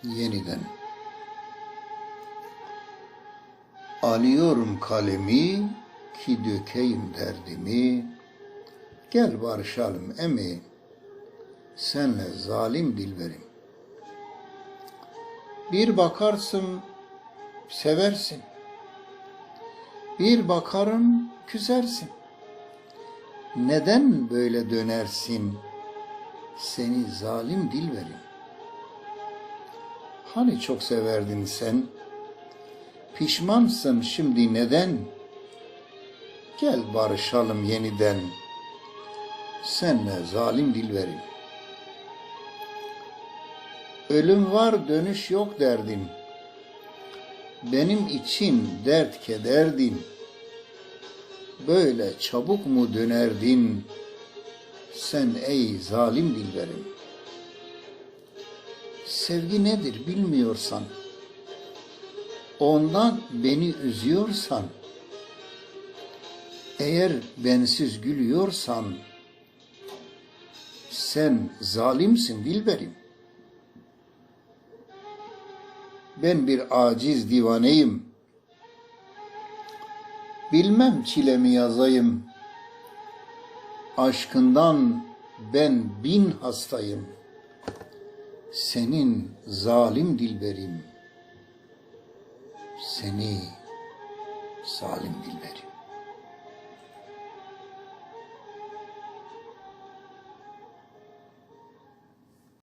yeniden. Alıyorum kalemi ki dökeyim derdimi. Gel barışalım emi, senle zalim dilberim. Bir bakarsın seversin, bir bakarım küsersin. Neden böyle dönersin, seni zalim dilberim? Hani çok severdin sen, pişmansın şimdi neden? Gel barışalım yeniden, senle zalim dilberim. Ölüm var dönüş yok derdin, benim için dert kederdin. Böyle çabuk mu dönerdin, sen ey zalim dilberim? Sevgi nedir bilmiyorsan, ondan beni üzüyorsan, eğer bensiz gülüyorsan, sen zalimsin dilberim. Ben bir aciz divaneyim, bilmem çilemi yazayım, aşkından ben 1000 hastayım, senin zalim dilberim, seni zalim dilberim.